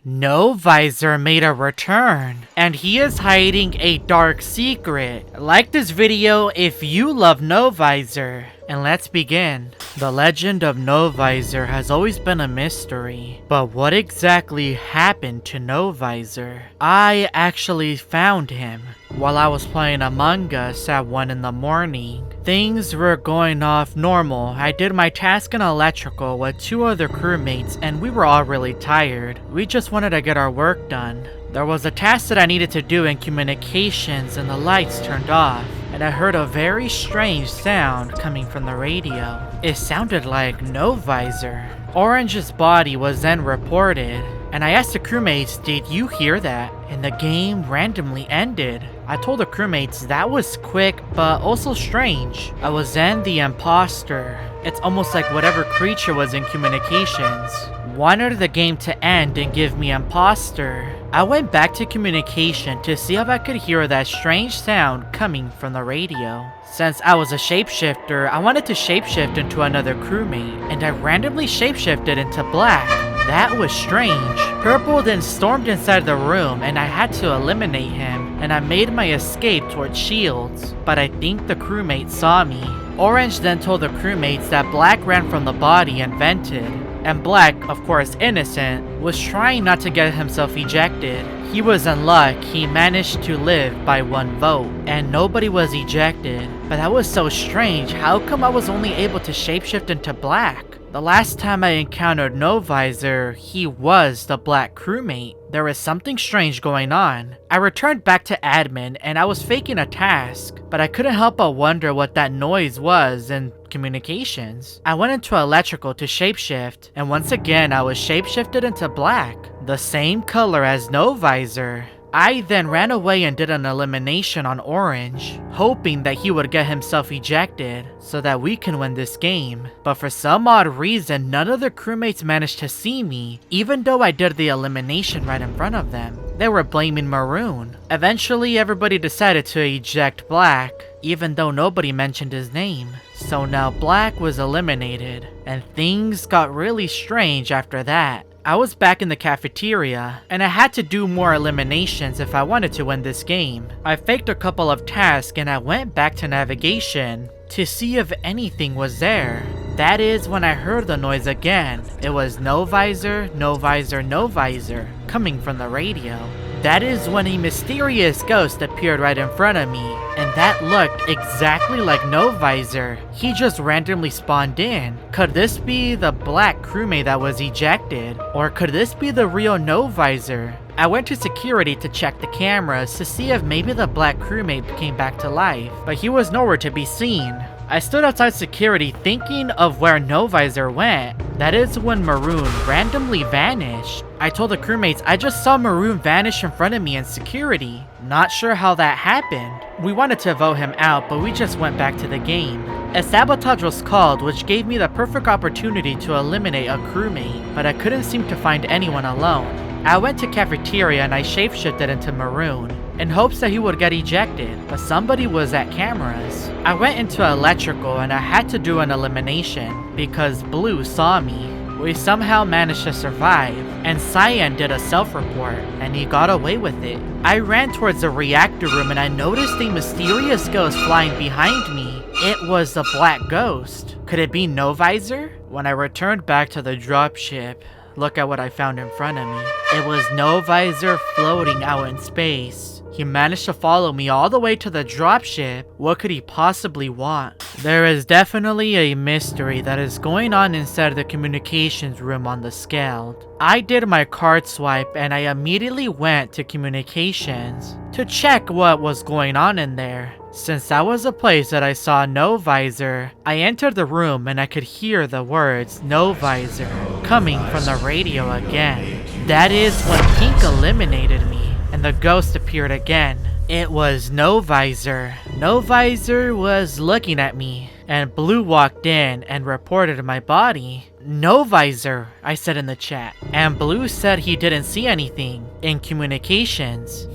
No-visor made a return, and he is hiding a dark secret. Like this video if you love No-visor. And let's begin. The legend of No-visor has always been a mystery, but what exactly happened to No-visor? I actually found him while I was playing Among Us at 1 in the morning. Things were going off normal. I did my task in electrical with 2 other crewmates and we were all really tired. We just wanted to get our work done. There was a task that I needed to do in communications and the lights turned off. And I heard a very strange sound coming from the radio. It sounded like No-visor. Orange's body was then reported, and I asked the crewmates, did you hear that? And the game randomly ended. I told the crewmates that was quick, but also strange. I was then the impostor. It's almost like whatever creature was in communications wanted the game to end and give me impostor. I went back to communication to see if I could hear that strange sound coming from the radio. Since I was a shapeshifter, I wanted to shapeshift into another crewmate, and I randomly shapeshifted into black. That was strange. Purple then stormed inside the room and I had to eliminate him, and I made my escape towards shields, but I think the crewmate saw me. Orange then told the crewmates that black ran from the body and vented, and black, of course innocent, was trying not to get himself ejected. He was in luck, he managed to live by 1 vote, and nobody was ejected. But that was so strange, how come I was only able to shapeshift into black? The last time I encountered No-visor, he was the black crewmate. There was something strange going on. I returned back to admin and I was faking a task, but I couldn't help but wonder what that noise was in communications. I went into electrical to shapeshift, and once again I was shapeshifted into black, the same color as No-visor. I then ran away and did an elimination on Orange, hoping that he would get himself ejected so that we can win this game. But for some odd reason, none of the crewmates managed to see me, even though I did the elimination right in front of them. They were blaming Maroon. Eventually, everybody decided to eject Black, even though nobody mentioned his name. So now Black was eliminated, and things got really strange after that. I was back in the cafeteria, and I had to do more eliminations if I wanted to win this game. I faked a couple of tasks and I went back to navigation to see if anything was there. That is when I heard the noise again. It was No-visor, No-visor, No-visor, coming from the radio. That is when a mysterious ghost appeared right in front of me, and that looked exactly like No-visor. He just randomly spawned in. Could this be the black crewmate that was ejected? Or could this be the real No-visor? I went to security to check the cameras to see if maybe the black crewmate came back to life, but he was nowhere to be seen. I stood outside security thinking of where No-visor went. That is when Maroon randomly vanished. I told the crewmates I just saw Maroon vanish in front of me in security. Not sure how that happened. We wanted to vote him out, but we just went back to the game. A sabotage was called, which gave me the perfect opportunity to eliminate a crewmate, but I couldn't seem to find anyone alone. I went to cafeteria and I shapeshifted into Maroon in hopes that he would get ejected, but somebody was at cameras. I went into electrical and I had to do an elimination because Blue saw me. We somehow managed to survive, and Cyan did a self-report and he got away with it. I ran towards the reactor room and I noticed a mysterious ghost flying behind me. It was the black ghost. Could it be No-visor? When I returned back to the dropship, look at what I found in front of me. It was No-visor floating out in space. He managed to follow me all the way to the dropship. What could he possibly want? There is definitely a mystery that is going on inside the communications room on the Skeld. I did my card swipe and I immediately went to communications to check what was going on in there. Since that was a place that I saw No-visor, I entered the room and I could hear the words No-visor coming from the radio again. That is when Pink eliminated me and the ghost appeared again. It was No-visor. No-visor was looking at me and Blue walked in and reported my body. No-visor, I said in the chat, and Blue said he didn't see anything in communications.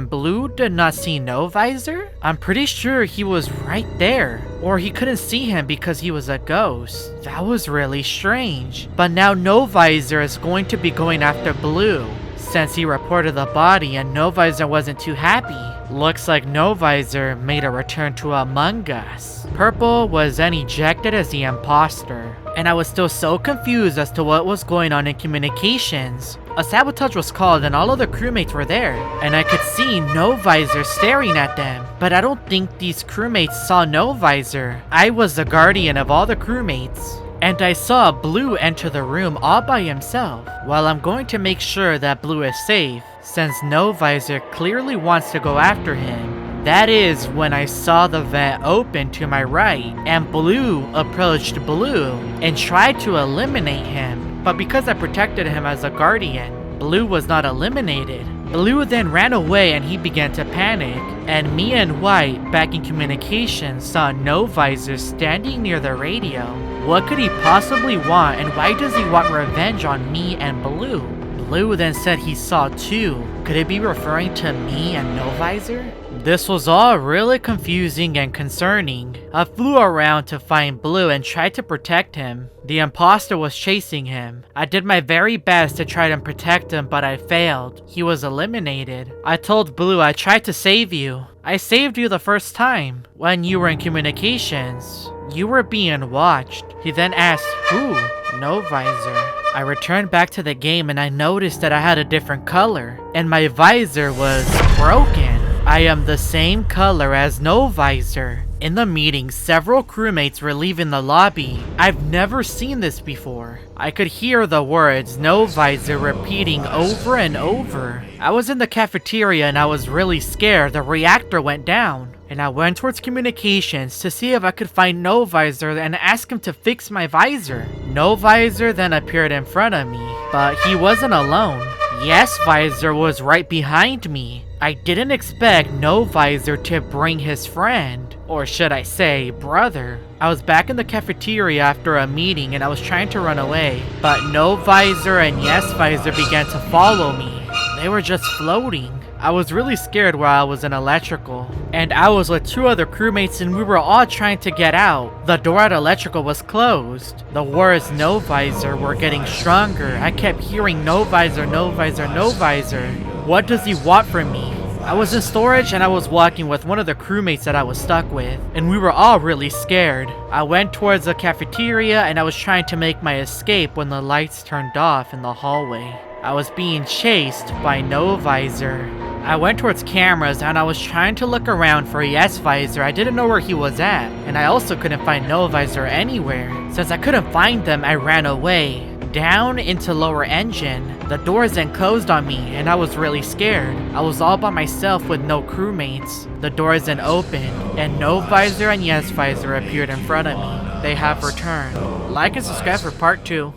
Blue did not see No-visor? I'm pretty sure he was right there, or he couldn't see him because he was a ghost. That was really strange. But now No-visor is going to be going after Blue, since he reported the body and No-visor wasn't too happy. Looks like No-visor made a return to Among Us. Purple was then ejected as the imposter, and I was still so confused as to what was going on in communications. A sabotage was called and all of the crewmates were there, and I could see No-visor staring at them. But I don't think these crewmates saw No-visor. I was the guardian of all the crewmates, and I saw Blue enter the room all by himself. While I'm going to make sure that Blue is safe, since No-visor clearly wants to go after him. That is when I saw the vent open to my right, and Blue approached Blue and tried to eliminate him. But because I protected him as a guardian, Blue was not eliminated. Blue then ran away and he began to panic, and me and White, back in communications, saw No-visor standing near the radio. What could he possibly want, and why does he want revenge on me and Blue? Blue then said he saw two. Could it be referring to me and No-visor? This was all really confusing and concerning. I flew around to find Blue and tried to protect him. The imposter was chasing him. I did my very best to try to protect him, but I failed. He was eliminated. I told Blue I tried to save you. I saved you the first time. When you were in communications, you were being watched. He then asked, who? No-visor. I returned back to the game and I noticed that I had a different color, and my visor was broken. I am the same color as No-visor. In the meeting, several crewmates were leaving the lobby. I've never seen this before. I could hear the words No-visor repeating over and over. I was in the cafeteria and I was really scared. The reactor went down, and I went towards communications to see if I could find No-visor and ask him to fix my visor. No-visor then appeared in front of me, but he wasn't alone. YESVISOR was right behind me. I didn't expect No-visor to bring his friend, or should I say, brother. I was back in the cafeteria after a meeting and I was trying to run away, but No-visor and YESVISOR began to follow me. They were just floating. I was really scared while I was in electrical, and I was with two other crewmates and we were all trying to get out. The door at electrical was closed. The words No-visor were getting stronger. I kept hearing No-visor, No-visor, No-visor. What does he want from me? I was in storage and I was walking with one of the crewmates that I was stuck with, and we were all really scared. I went towards the cafeteria and I was trying to make my escape when the lights turned off in the hallway. I was being chased by No-visor. I went towards cameras and I was trying to look around for YESVISOR. I didn't know where he was at, and I also couldn't find No-visor anywhere. Since I couldn't find them, I ran away. Down into lower engine. The doors then closed on me and I was really scared. I was all by myself with no crewmates. The doors then opened and No-visor and YESVISOR appeared in front of me. They have returned. Like and subscribe for part 2.